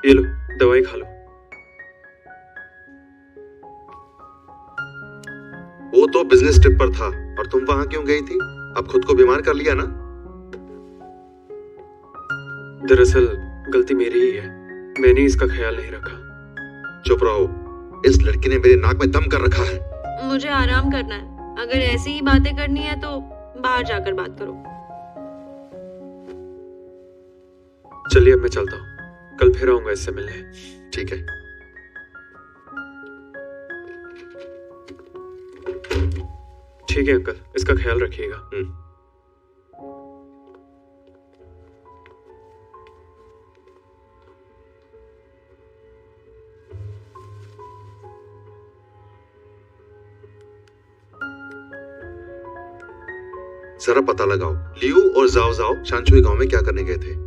ये लो, दवाई खा लो। वो तो बिजनेस ट्रिप पर था और तुम वहां क्यों गई थी? अब खुद को बीमार कर लिया ना? दरअसल गलती मेरी ही है, मैंने इसका ख्याल नहीं रखा। चुप रहो, इस लड़की ने मेरे नाक में दम कर रखा है। मुझे आराम करना है, अगर ऐसी ही बातें करनी है तो बाहर जाकर बात करो। चलिए अब मैं चलता हूँ, कल फिर आऊंगा इससे मिलने। ठीक है। ठीक है अंकल, इसका ख्याल रखिएगा। जरा पता लगाओ, लियू और जाओ जाओ शांचुई गांव में क्या करने गए थे?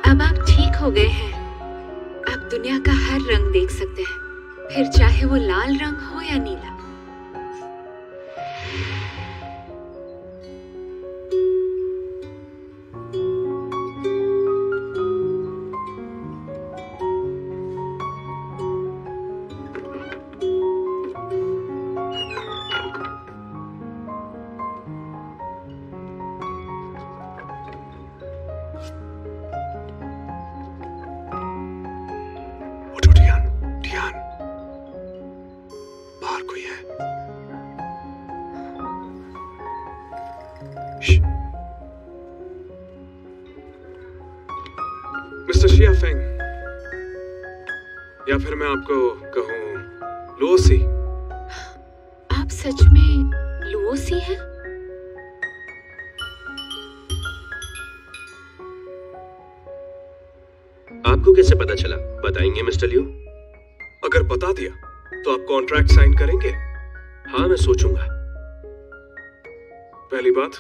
अब आप ठीक हो गए हैं। आप दुनिया का हर रंग देख सकते हैं, फिर चाहे वो लाल रंग हो या नीला। उठो टियान, टियान, बाहर कोई है। मिस्टर शिया फेंग, या फिर मैं आपको कहूँ लुओसी। आप सच में लुओसी हैं? आपको कैसे पता चला, बताएंगे मिस्टर लियो? अगर बता दिया तो आप कॉन्ट्रैक्ट साइन करेंगे? हाँ, मैं सोचूंगा। पहली बात,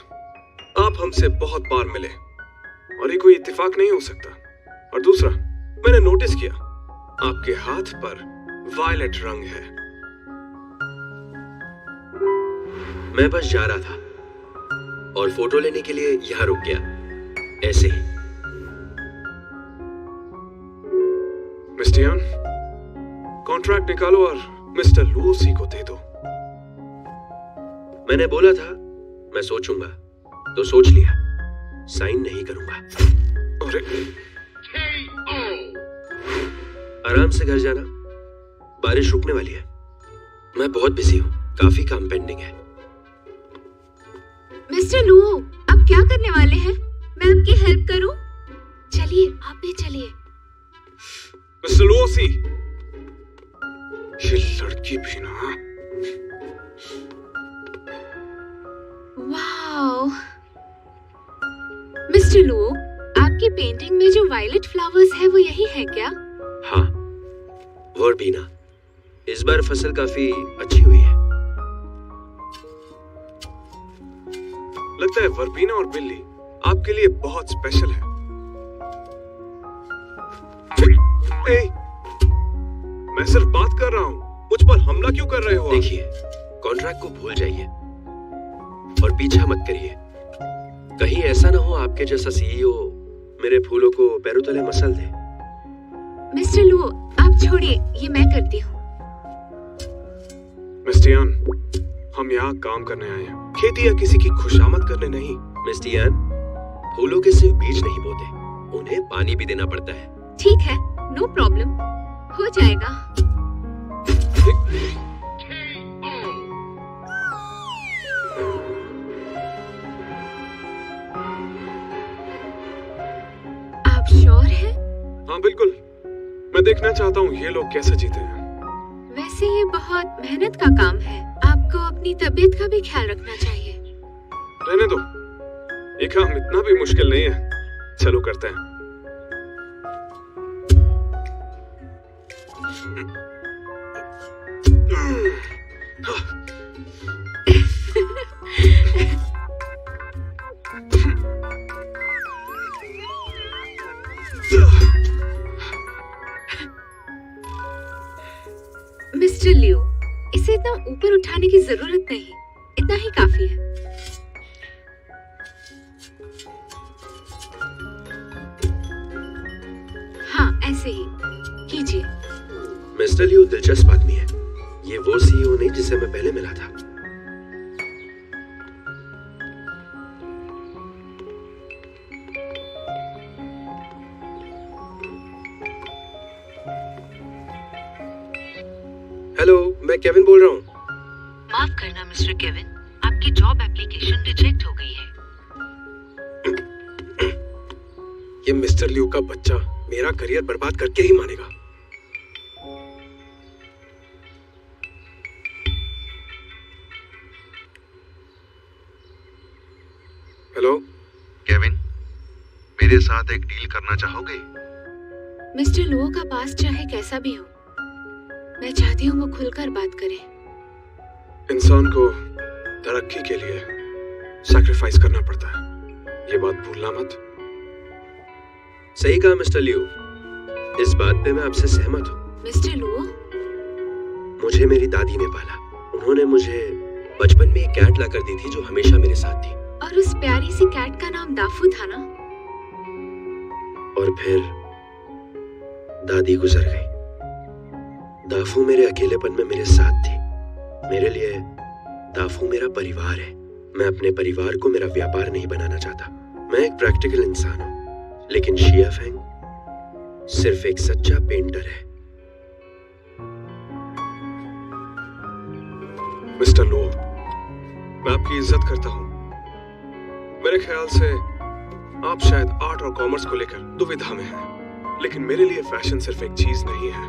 आप हमसे बहुत बार मिले और ये कोई इत्तेफाक नहीं हो सकता। और दूसरा, मैंने नोटिस किया आपके हाथ पर वायलेट रंग है। मैं बस जा रहा था और फोटो लेने के लिए यहाँ रुक गया, ऐसे ही। मिस्टर यान, कॉन्ट्रैक्ट निकालो और मिस्टर लुओसी को दे दो। मैंने बोला था मैं सोचूंगा, तो सोच लिया, साइन नहीं करूंगा। अरे आराम से घर जाना, बारिश रुकने वाली है। मैं बहुत बिजी हूँ, काफी काम पेंडिंग है। मिस्टर लुओ, आप क्या करने वाले हैं? मैं आपकी हेल्प करूं? चलिए, आप भी चलिए। मिस्टर लुओसी, ये लड़की भी ना। वाओ, मिस्टर लुओ, आपकी पेंटिंग में जो वायलेट फ्लावर्स है वो यही है क्या? हाँ, वर्बीना। इस बार फसल काफी अच्छी हुई है। लगता है वर्बीना और बिल्ली आपके लिए बहुत स्पेशल है। ए, मैं सिर्फ बात कर रहा हूँ, मुझ पर हमला क्यों कर रहे हो? देखिए, कॉन्ट्रैक्ट को भूल जाइए और पीछा मत करिए। कहीं ऐसा ना हो आपके जैसा सीईओ मेरे फूलों को पैरों तले मसल दे। मिस्टर लुओ, आप छोड़िए, ये मैं करती हूँ। मिस्टर यान, हम यहाँ काम करने आए हैं, खेती या किसी की खुशामद करने नहीं। मिस्टर यान, फूलों के सिर्फ बीज नहीं बोते, उन्हें पानी भी देना पड़ता है। ठीक है, नो प्रॉब्लम, हो जाएगा। आप श्योर हैं? हाँ बिल्कुल, मैं देखना चाहता हूँ ये लोग कैसे जीते हैं। वैसे ये बहुत मेहनत का काम है, आपको अपनी तबीयत का भी ख्याल रखना चाहिए। रहने दो, ये काम इतना भी मुश्किल नहीं है। चलो करते हैं। मिस्टर लियो, इसे इतना ऊपर उठाने की जरूरत नहीं, इतना ही काफी है। हाँ, ऐसे ही कीजिए। मिस्टर लियो दिलचस्प आदमी है। ये वो सीईओ नहीं जिसे मैं पहले मिला था। हेलो, मैं केविन बोल रहा हूँ। माफ करना मिस्टर केविन, आपकी जॉब एप्लीकेशन रिजेक्ट हो गई है। ये मिस्टर लियू का बच्चा मेरा करियर बर्बाद करके ही मानेगा। हेलो केविन, मेरे साथ एक डील करना चाहोगे? मिस्टर लुओ का पास चाहे कैसा भी हो, मैं चाहती हूँ वो खुलकर बात करे। इंसान को तरक्की के लिए सैक्रिफाइस करना पड़ता है, ये बात भूलना मत। सही कहा मिस्टर लियो, इस बात पे मैं आपसे सहमत हूँ। मिस्टर लुओ, मुझे मेरी दादी ने पाला। उन्होंने मुझे बचपन में एक कैट लाकर दी थी जो हमेशा मेरे साथ थी। और उस प्यारी सी कैट का नाम दाफू था ना? और फिर दादी गुजर गई। दाफू मेरे अकेलेपन में मेरे साथ थी। मेरे लिए दाफू मेरा परिवार है। मैं अपने परिवार को मेरा व्यापार नहीं बनाना चाहता। मैं एक प्रैक्टिकल इंसान हूँ, लेकिन शिया फेंग सिर्फ एक सच्चा पेंटर है। मिस्टर लो, मैं आपकी इज्जत करता हूँ। मेरे ख्याल से आप शायद आर्ट और कॉमर्स को लेकर दुविधा में हैं, लेकिन मेरे लिए फैशन सिर्फ एक चीज नहीं है।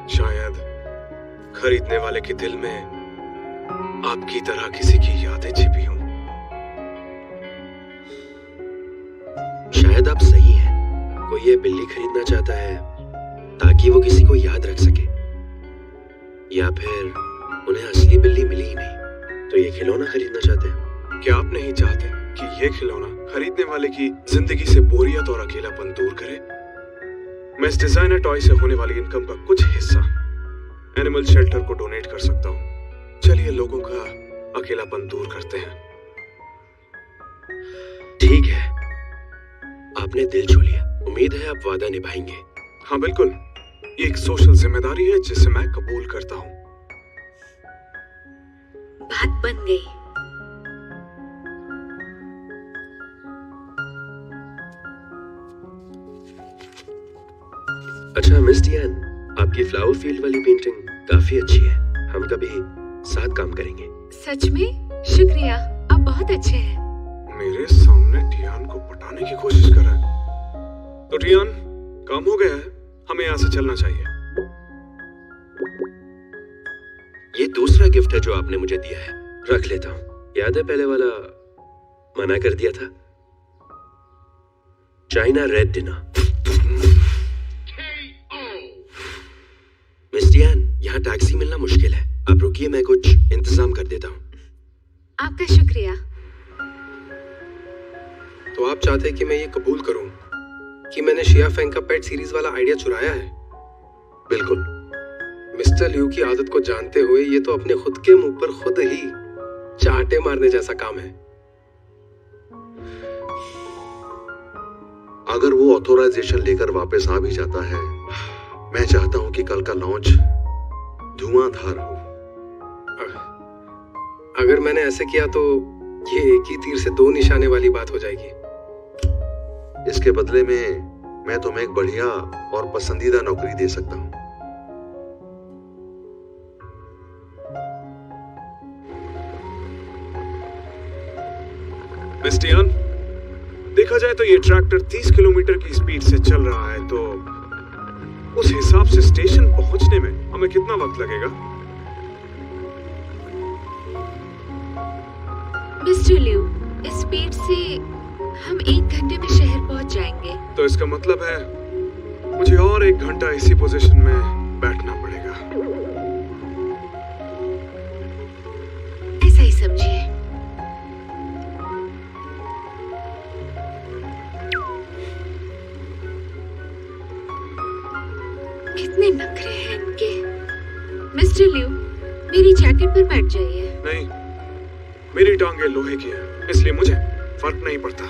शायद खरीदने वाले के दिल में आपकी तरह किसी की यादें छिपी हों। शायद आप सही हैं। कोई ये बिल्ली खरीदना चाहता है ताकि वो किसी को याद रख सके, या फिर उन्हें असली बिल्ली मिली ही नहीं तो ये खिलौना खरीदना चाहते हैं। क्या आप नहीं चाहते कि ये खिलौना खरीदने वाले की जिंदगी से बोरियत और अकेलापन दूर करे? मैं इस डिजाइनर टॉय से होने वाली इनकम का कुछ हिस्सा एनिमल शेल्टर को डोनेट कर सकता हूँ। चलिए लोगों का अकेलापन दूर करते हैं। ठीक है, आपने दिल छू लिया। उम्मीद है आप वादा निभाएंगे। हाँ बिल्कुल, ये एक सोशल जिम्मेदारी है जिसे मैं कबूल करता हूँ। बात बन गई। अच्छा मिस डियान, आपकी फ्लावर फील्ड वाली पेंटिंग काफी अच्छी है। हम कभी साथ काम करेंगे। सच में? शुक्रिया, आप बहुत अच्छे हैं। मेरे सामने डियान को पटाने की कोशिश कर रहा है। तो डियान, काम हो गया है, हमें यहाँ से चलना चाहिए। ये दूसरा गिफ्ट है जो आपने मुझे दिया है, रख लेता हूँ। याद है पहले वाला मना कर दिया था? China red dinner. मिस डियान, यहाँ टैक्सी मिलना मुश्किल है। आप रुकिए, मैं कुछ इंतजाम कर देता हूँ। आपका शुक्रिया। तो आप चाहते हैं कि मैं ये कबूल करूं कि मैंने शिया फेंग का पेट सीरीज वाला आइडिया चुराया है? बिल्कुल। मिस्टर लियू की आदत को जानते हुए ये तो अपने खुद के मुंह पर खुद ही चांटे मारने जैसा काम है। अगर वो ऑथोराइजेशन लेकर वापस आ भी जाता है, मैं चाहता हूं कि कल का लॉन्च धुआंधार हो। अगर मैंने ऐसे किया तो ये एक ही तीर से दो निशाने वाली बात हो जाएगी। इसके बदले में मैं तुम्हें एक बढ़िया और पसंदीदा नौकरी दे सकता हूं। मिस डियान, देखा जाए तो ये ट्रैक्टर 30 किलोमीटर की स्पीड से चल रहा है, तो उस हिसाब से स्टेशन पहुंचने में हमें कितना वक्त लगेगा? मिस्टर लियू, इस स्पीड से हम 1 घंटे में शहर पहुंच जाएंगे। तो इसका मतलब है मुझे और 1 घंटा इसी पोजीशन में बैठना पड़ेगा। ऐसा ही समझिए। कितने नखरे हैं इनके। मिस्टर लिू, मेरी जैकेट पर बैठ जाइए। नहीं, मेरी टांगे लोहे की है, इसलिए मुझे फर्क नहीं पड़ता।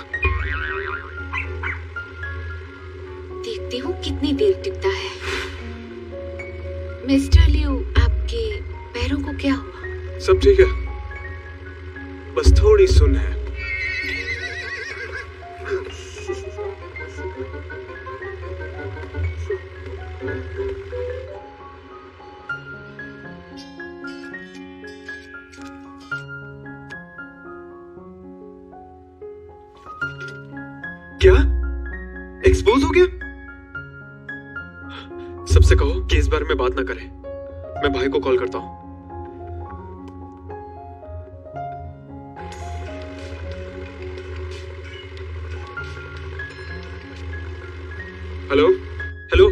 देखती हूँ कितनी देर टिकता है। मिस्टर लिू, आपके पैरों को क्या हुआ? सब ठीक है, बस थोड़ी सुन है। क्या एक्सपोज हो गया? सबसे कहो कि इस बारे में बात ना करें। मैं भाई को कॉल करता हूं। हेलो हेलो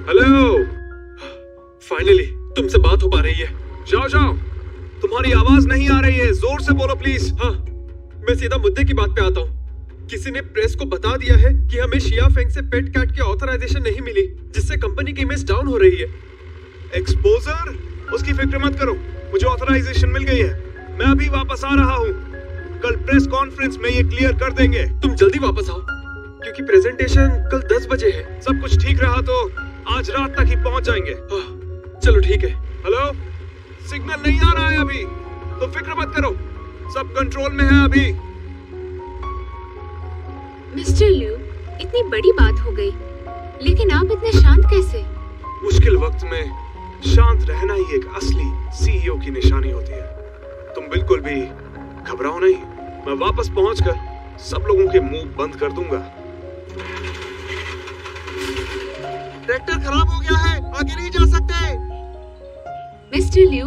हेलो, फाइनली तुमसे बात हो पा रही है। जाओ जाओ, तुम्हारी आवाज नहीं आ रही है, जोर से बोलो प्लीज। हाँ, मैं सीधा मुद्दे की बात पे आता हूँ। किसी ने प्रेस को बता दिया है कि हमें शिया फेंग से पेट कैट की ऑथराइजेशन नहीं मिली, जिससे कंपनी की इमेज डाउन हो रही है। एक्सपोजर, उसकी फिक्र मत करो, मुझे ऑथराइजेशन मिल गई है। मैं अभी वापस आ रहा हूँ। कल प्रेस कॉन्फ्रेंस में ये क्लियर कर देंगे। तुम जल्दी वापस आओ, क्योंकि प्रेजेंटेशन कल 10 बजे है। सब कुछ ठीक रहा तो आज रात तक ही पहुंच जाएंगे। चलो ठीक है। हेलो, सिग्नल नहीं आ रहा है अभी, तो फिक्र मत करो, सब कंट्रोल में है अभी। मिस्टर लिू, इतनी बड़ी बात हो गई, लेकिन आप इतने शांत कैसे? मुश्किल वक्त में शांत रहना ही एक असली सीईओ की निशानी होती है। तुम बिल्कुल भी घबराओ नहीं, मैं वापस पहुंचकर सब लोगों के मुंह बंद कर दूंगा। ट्रैक्टर खराब हो गया है, आगे नहीं जा सकते। मिस्टर लिू,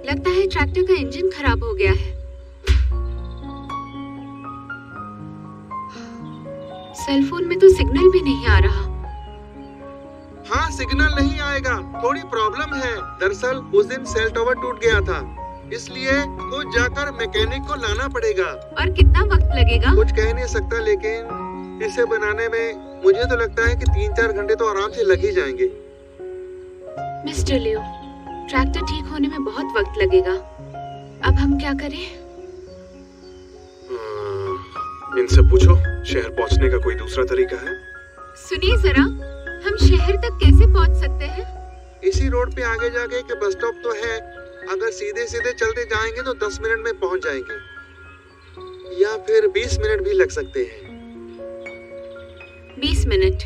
लगता है ट्रैक्टर का इंजन खराब हो गया है। सेलफोन में तो सिग्नल भी नहीं आ रहा। हाँ, सिग्नल नहीं आएगा, थोड़ी प्रॉब्लम है। दरअसल उस दिन सेल टॉवर टूट गया था, इसलिए खुद जाकर मैकेनिक को लाना पड़ेगा। और कितना वक्त लगेगा? कुछ कह नहीं सकता, लेकिन इसे बनाने में मुझे तो लगता है कि 3-4 घंटे तो आराम से लग ही जाएंगे। मिस्टर लियो, ट्रैक्टर ठीक होने में बहुत वक्त लगेगा। अब हम क्या करें? इनसे पूछो शहर पहुंचने का कोई दूसरा तरीका है। सुनिए जरा, हम शहर तक कैसे पहुंच सकते हैं? इसी रोड पे आगे जाके एक बस स्टॉप तो है, अगर सीधे सीधे चलते जाएंगे तो 10 मिनट में पहुंच जाएंगे, या फिर 20 मिनट भी लग सकते हैं। 20 मिनट।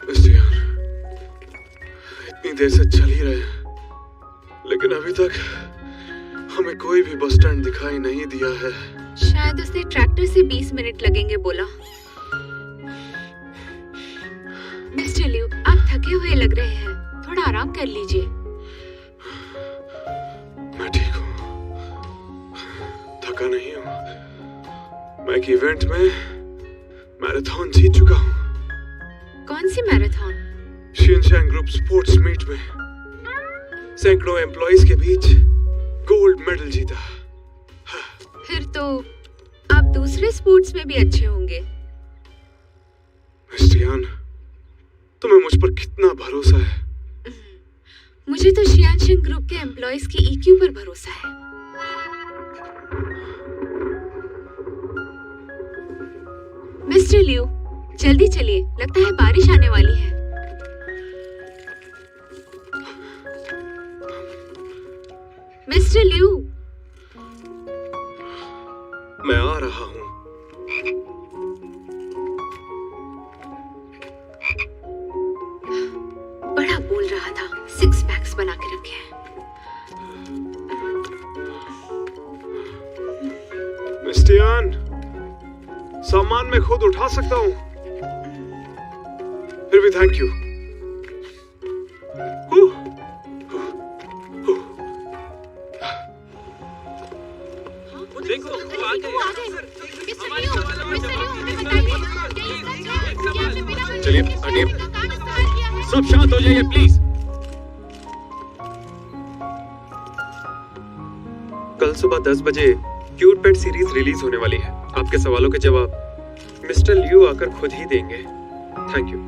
मिस्टर, इतनी देर से चल ही रहे हैं, लेकिन अभी तक हमें कोई भी बस स्टैंड दिखाई नहीं दिया है। शायद उसने ट्रैक्टर से 20 मिनट लगेंगे बोला। मिस्टर लियो, आप थके हुए लग रहे हैं, थोड़ा आराम कर लीजिए। मैं ठीक हूँ, थका नहीं हूँ। मैं एक इवेंट में मैराथन जीत चुका हूँ। कौन सी मैराथन? शिनशैंग ग्रुप स्पोर्ट्स मीट में सैकड़ों एम्प्लॉइज के बीच गोल्ड मेडल जीता। फिर तो आप दूसरे स्पोर्ट्स में भी अच्छे होंगे। मिस्टियान, तुम्हें मुझ पर कितना भरोसा है? मुझे तो शियानशिंग ग्रुप के एम्प्लॉइज की ईक्यू पर भरोसा है। मिस्टर लियो, जल्दी चलिए, लगता है बारिश आने वाली है। मिस्टर लियो, मैं आ रहा हूँ। बड़ा बोल रहा था, 6 पैक्स बना के रखे हैं। मिस्टियान, सामान मैं खुद उठा सकता हूँ, फिर भी थैंक यू। चलिए हटिए, सब शांत हो जाइए प्लीज। कल सुबह 10 बजे क्यूट पेट सीरीज रिलीज होने वाली है। आपके सवालों के जवाब मिस्टर लियू आकर खुद ही देंगे। Thank you.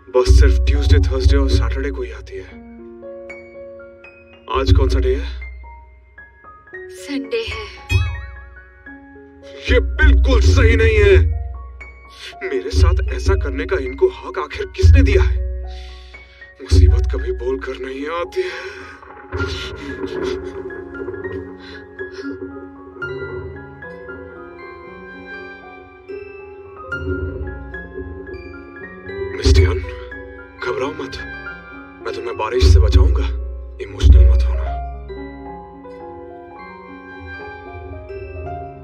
बस सिर्फ ट्यूसडे, थर्सडे और सैटरडे को ही आती है। आज कौन सा डे है? संडे है। ये बिल्कुल सही नहीं है। मेरे साथ ऐसा करने का इनको हक आखिर किसने दिया है? मुसीबत कभी बोल कर नहीं आती है। मिस्टियन, घबराओ मत, मैं तुम्हें बारिश से बचाऊंगा। इमोशनल मत होना।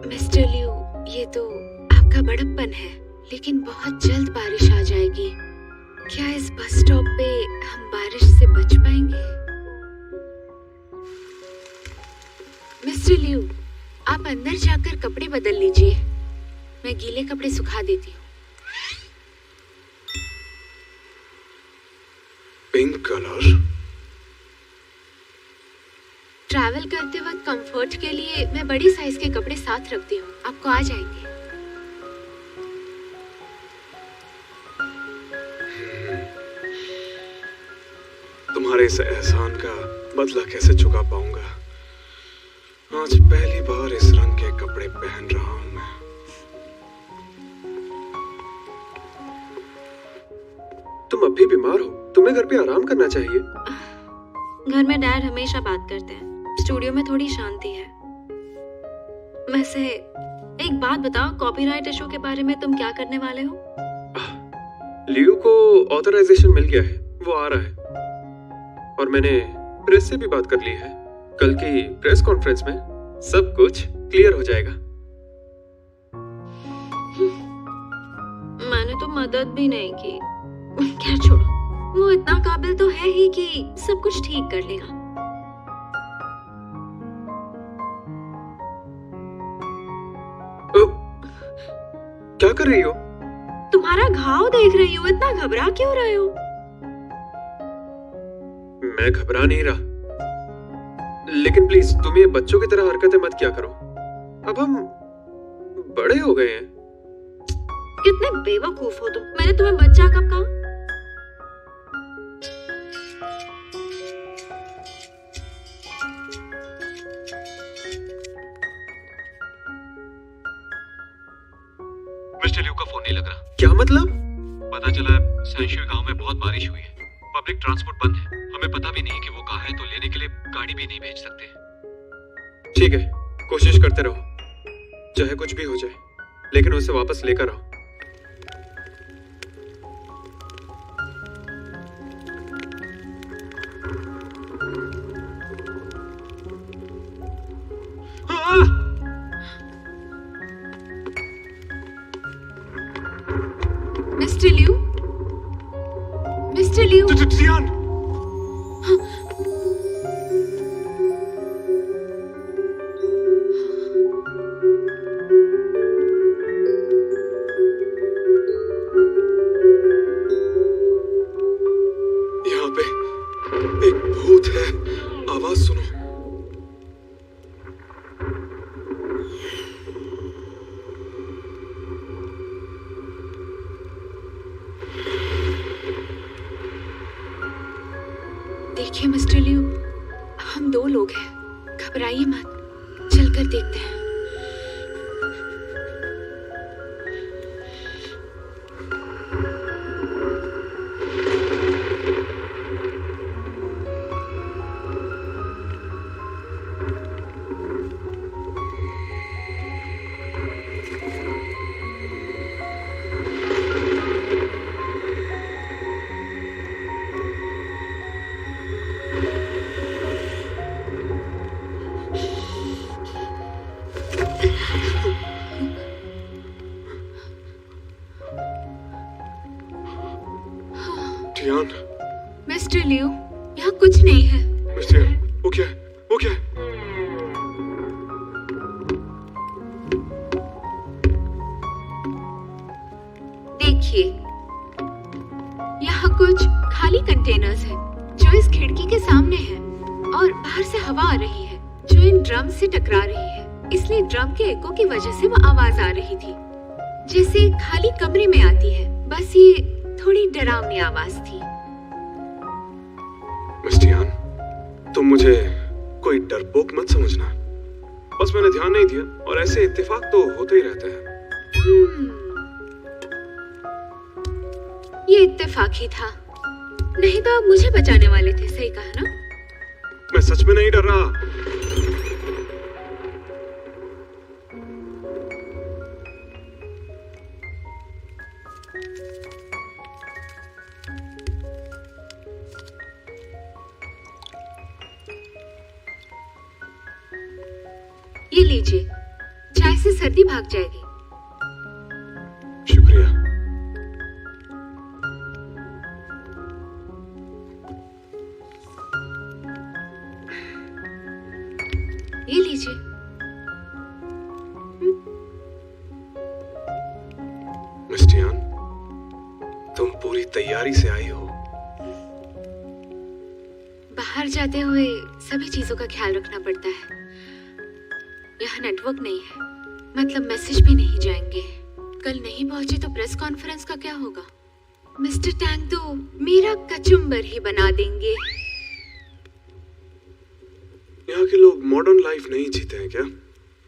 मिस्टर लियू, ये तो आपका बड़प्पन है, लेकिन बहुत जल्द बारिश आ जाएगी। क्या इस बस स्टॉप पे हम बारिश से बच पाएंगे? मिस्टर लियू, आप अंदर जाकर कपड़े बदल लीजिए, मैं गीले कपड़े सुखा देती हूँ। Pink colour. ट्रैवल करते वक्त कंफर्ट के लिए मैं बड़ी साइज के कपड़े साथ रखती हूँ, आपको आ जाएंगे। तुम्हारे इस एहसान का बदला कैसे चुका पाऊंगा? आज पहली बार इस रंग के कपड़े पहन रहा हूं मैं। तुम अब भी बीमार हो, तुम्हें घर पे आराम करना चाहिए। घर में डैड हमेशा बात करते हैं, स्टूडियो में थोड़ी शांति है। वैसे एक बात बताओ, कॉपीराइट इशू के बारे में तुम क्या करने वाले हो? लियू को ऑथराइजेशन मिल गया है, वो आ रहा है। और मैंने प्रेस से भी बात कर ली है। कल की प्रेस कॉन्फ्रेंस में सब कुछ क्लियर हो जाएगा। मैंने तो मदद भी नहीं की। क्या छोड़ो, वो इतना काबिल तो है ही कि सब कुछ ठीक कर लेगा। क्या कर रही हो? तुम्हारा घाव देख रही हूँ, इतना घबरा क्यों रहे हो? मैं घबरा नहीं रहा, लेकिन प्लीज तुम ये बच्चों की तरह हरकतें मत किया करो। अब हम बड़े हो गए हैं। कितने बेवकूफ हो तुम। मैंने तुम्हें बच्चा कब कहा? मिस्टर लियू का फोन नहीं लग रहा। क्या मतलब? पता चला सैनशुई गांव में बहुत बारिश हुई है, पब्लिक ट्रांसपोर्ट बंद है। हमें पता भी नहीं कि वो कहाँ है, तो लेने के लिए गाड़ी भी नहीं भेज सकते। ठीक है, कोशिश करते रहो, चाहे कुछ भी हो जाए, लेकिन उसे वापस लेकर आओ। मिस्टर लियू, मिस्टर लियू, जियान! यहाँ पे एक भूत है, आवाज सुनो। देखिए मिस्टर लियू, हम दो लोग हैं, घबराइए मत, चलकर देखते हैं। यान, मिस्टर लियो, यहाँ कुछ नहीं है। मिस्टर यान, वो क्या है? वो क्या है? देखिए, यहाँ कुछ खाली कंटेनर्स हैं जो इस खिड़की के सामने हैं और बाहर से हवा आ रही है जो इन ड्रम से टकरा रही है, इसलिए ड्रम के एको की वजह से वो आवाज आ रही थी जैसे खाली कमरे में आती है। बस ये थोड़ी डरावनी आवाज थी। मिस्टर यान, तुम मुझे कोई डरपोक मत समझना। बस मैंने ध्यान नहीं दिया और ऐसे इत्तेफाक तो होते ही रहते हैं। ये इत्तेफाक ही था, नहीं तो आप मुझे बचाने वाले थे। सही कहा ना? मैं सच में नहीं डर रहा। ये लीजिए, चाय से सर्दी भाग जाएगी। शुक्रिया। ये लीजिए। मिस्टर यान, तुम पूरी तैयारी से आई हो। बाहर जाते हुए सभी चीजों का ख्याल रखना पड़ता है। यहाँ नेटवर्क नहीं है, मतलब मैसेज भी नहीं जाएंगे। कल नहीं पहुंचे तो प्रेस कॉन्फ्रेंस का क्या होगा? मिस्टर टैंग तो मेरा कचुम्बर ही बना देंगे। यहाँ के लोग मॉडर्न लाइफ नहीं जीते हैं क्या?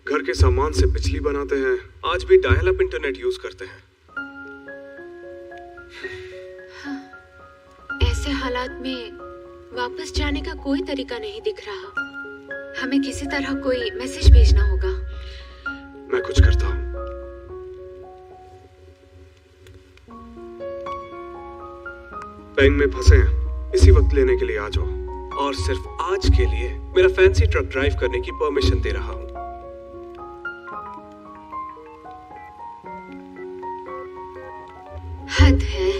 घर के सामान से बिजली बनाते हैं, आज भी डायल अप इंटरनेट यूज करते हैं। ऐसे हालात में वापस जाने का कोई तरीका नहीं दिख रहा। हमें किसी तरह कोई मैसेज भेजना होगा। मैं कुछ करता हूँ। बैंक में फंसे हैं, इसी वक्त लेने के लिए आ जाओ। और सिर्फ आज के लिए मेरा फैंसी ट्रक ड्राइव करने की परमिशन दे रहा हूँ। हद है,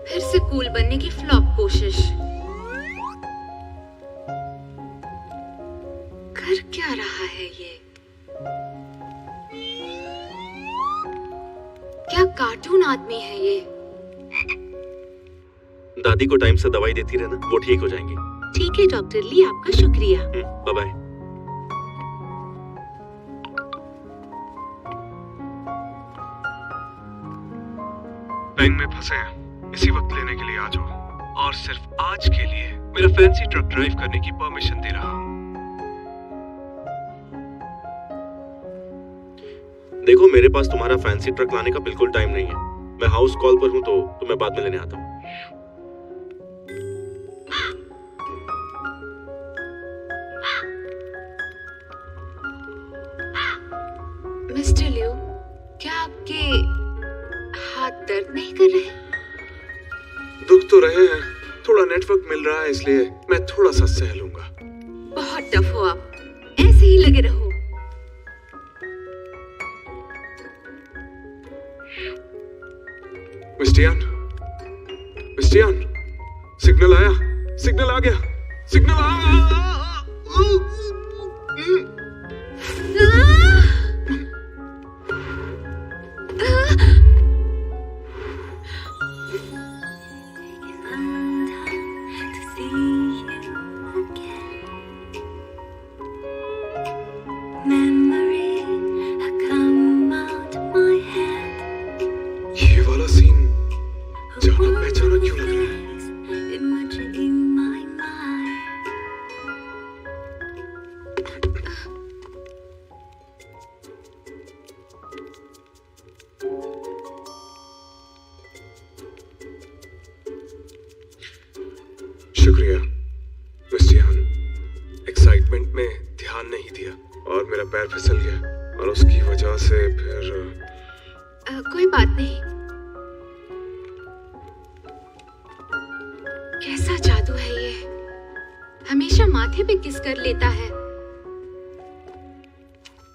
फिर से कूल बनने की फ्लॉप कोशिश। कर क्या रहा है ये? क्या कार्टून आदमी है ये? दादी को टाइम से दवाई देती रहना, वो ठीक हो जाएंगी। ठीक है डॉक्टर ली, आपका शुक्रिया। Bye bye. बैंक में फंसे हैं, इसी वक्त लेने के लिए आ जाओ। और सिर्फ आज के लिए मेरा फैंसी ट्रक ड्राइव करने की परमिशन दे रहा हूँ। देखो, मेरे पास तुम्हारा फैंसी ट्रक लाने का बिल्कुल टाइम नहीं है। मैं हाउस कॉल पर हूँ तो तुम्हें बाद में लेने आता हूँ। मिस्टर लियो, क्या आपके हाथ दर्द नहीं कर रहे? दुख तो रहे हैं, थोड़ा नेटवर्क मिल रहा है इसलिए मैं थोड़ा सा सह लूंगा। बहुत टफ हो आप, ऐसे ही लगे रहो। मिस्टर यान, मिस्टर यान, सिग्नल आया, सिग्नल आ गया, सिग्नल आ ये वाला सीन जाना पहचाना क्यों लग रहा है? शुक्रिया मिस्टर यान, एक्साइटमेंट में ध्यान नहीं दिया और मेरा पैर फिसल गया और उसकी वजह से फिर कोई बात नहीं। कैसा जादू है ये, हमेशा माथे पे किस कर लेता है।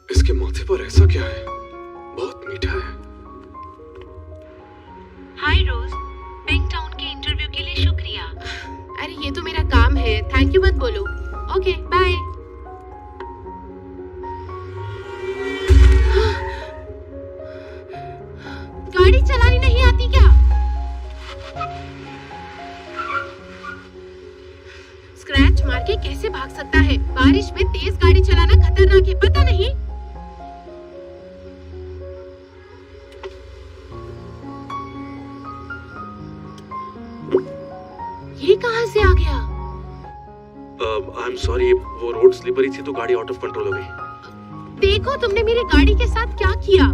इसके माथे पर ऐसा क्या है? बहुत मीठा है। हाय रोज, बैंक टाउन के इंटरव्यू के लिए थैंक यू मत बोलो। Okay bye. गाड़ी चलानी नहीं आती क्या? स्क्रैच मार के कैसे भाग सकता है? बारिश में तेज गाड़ी चलाना खतरनाक है, पता नहीं? ये कहां से आ गया? आई एम सॉरी, वो रोड स्लिपरी थी तो गाड़ी आउट ऑफ कंट्रोल हो गई। देखो तुमने मेरी गाड़ी के साथ क्या किया।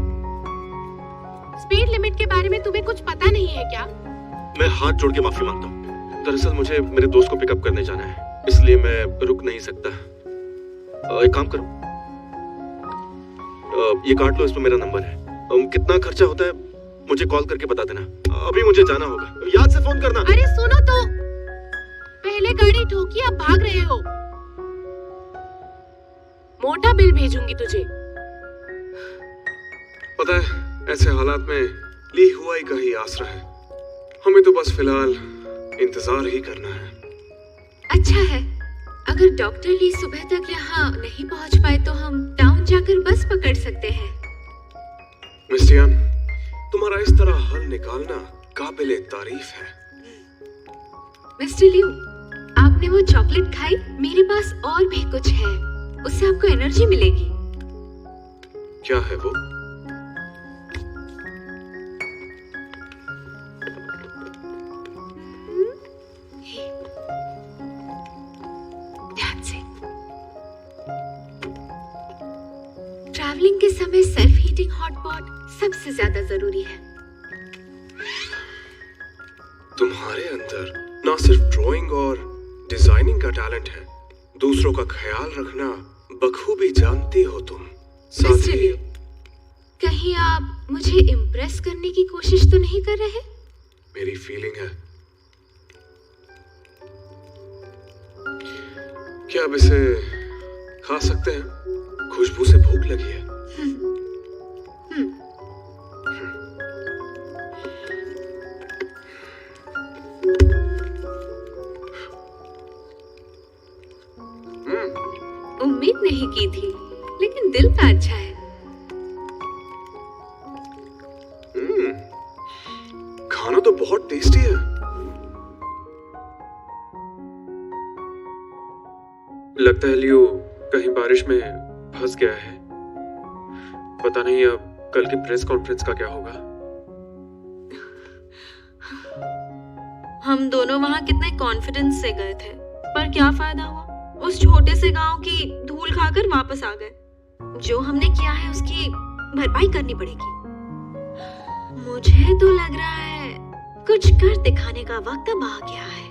स्पीड लिमिट के बारे में तुम्हें कुछ पता नहीं है क्या? मैं हाथ जोड़ के माफी मांगता हूँ। दरअसल मुझे मेरे दोस्त को पिकअप करने जाना है, इसलिए मैं रुक नहीं सकता। एक काम करो, ये काट लो, इस पे मेरा नंबर है। कितना खर्चा होता है मुझे कॉल करके बता देना। अभी मुझे जाना होगा, याद से फोन करना। अरे सुनो तो, पहले गाड़ी ठोकी, अब भाग रहे हो। मोटा बिल भेजूंगी तुझे। पता है, ऐसे हालात में ली हुआ ही का ही आसरा है। हमें तो बस फिलहाल इंतजार ही करना है। अच्छा है, अगर डॉक्टर ली सुबह तक यहाँ नहीं पहुँच पाए तो हम टाउन जाकर बस पकड़ सकते हैं। मिस टियान, तुम्हारा इस तरह हल निकालना काबिले तारीफ है। मिस्टर लियू, आपने वो चॉकलेट खाई? मेरे पास और भी कुछ है, उससे आपको एनर्जी मिलेगी। क्या है वो? That's it. ट्रैवलिंग के समय सेल्फ हीटिंग हॉट पॉट सबसे ज्यादा जरूरी है। तुम्हारे अंदर ना सिर्फ ड्राइंग और डिजाइनिंग का टैलेंट है, दूसरों का ख्याल रखना बखूबी जानती हो तुम। साथ मिस्टर ही लियू, कहीं आप मुझे इम्प्रेस करने की कोशिश तो नहीं कर रहे? मेरी फीलिंग है। क्या अब इसे खा सकते हैं? खुशबू से भूख लगी है। उम्मीद नहीं की थी, लेकिन दिल का अच्छा है। खाना तो बहुत टेस्टी है। लगता है लियो कहीं बारिश में फंस गया है। पता नहीं अब कल की प्रेस कॉन्फ्रेंस का क्या होगा। हम दोनों वहाँ कितने कॉन्फिडेंस से गए थे, पर क्या फायदा हुआ? उस छोटे से गांव की धूल खाकर वापस आ गए। जो हमने किया है उसकी भरपाई करनी पड़ेगी। मुझे तो लग रहा है कुछ कर दिखाने का वक्त अब आ गया है।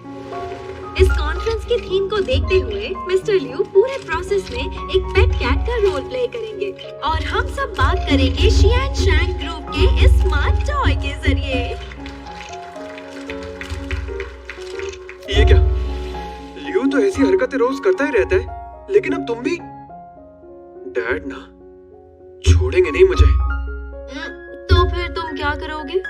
इस कॉन्फ्रेंस की थीम को देखते हुए मिस्टर लियू पूरे प्रोसेस में एक पेट कैट का रोल प्ले करेंगे और हम सब बात करेंगे शियान शैंग ग्रुप के इस स्मार्ट टॉय के जरिए। ये क्या? लियो तो ऐसी हरकतें रोज करता ही रहता है, लेकिन अब तुम भी? डैड ना छोड़ेंगे नहीं मुझे। तो फिर तुम क्या करोगे?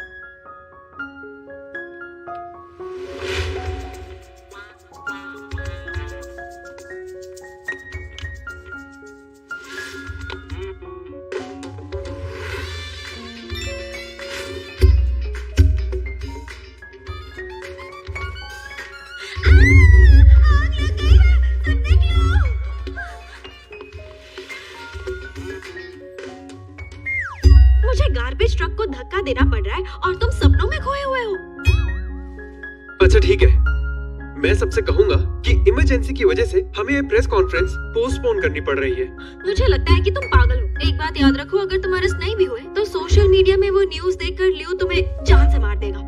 मुझे गार्बेज ट्रक को धक्का देना पड़ रहा है और तुम सपनों में खोए हुए हो। अच्छा ठीक है, मैं सबसे कहूंगा कि इमरजेंसी की वजह से हमें ये प्रेस कॉन्फ्रेंस पोस्टपोन करनी पड़ रही है। मुझे लगता है कि तुम पागल हो। एक बात याद रखो, अगर तुम अरेस्ट नहीं भी हुए तो सोशल मीडिया में वो न्यूज़ देखकर लियो तुम्हें जान से मार देगा।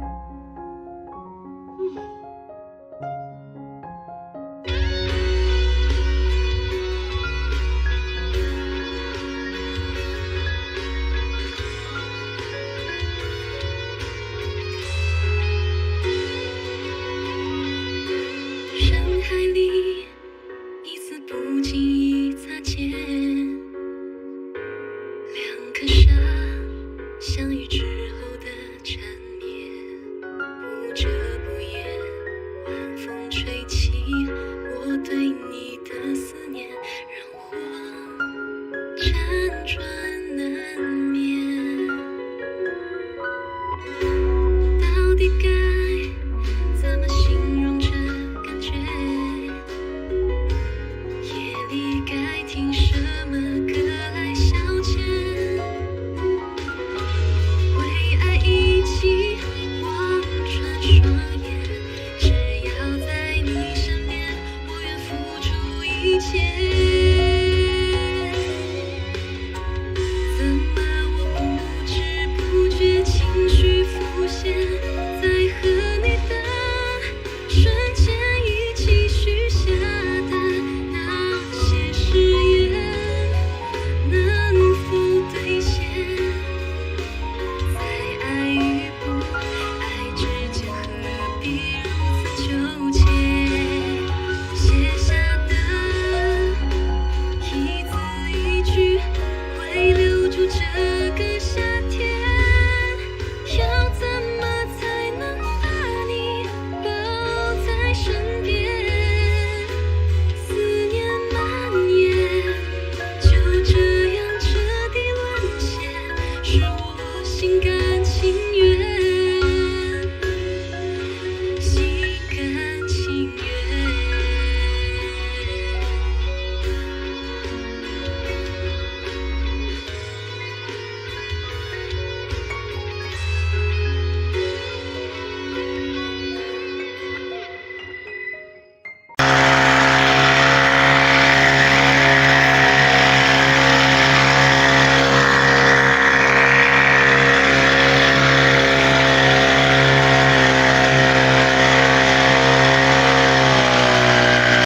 不遮不掩，晚风吹起我转难眠。到底该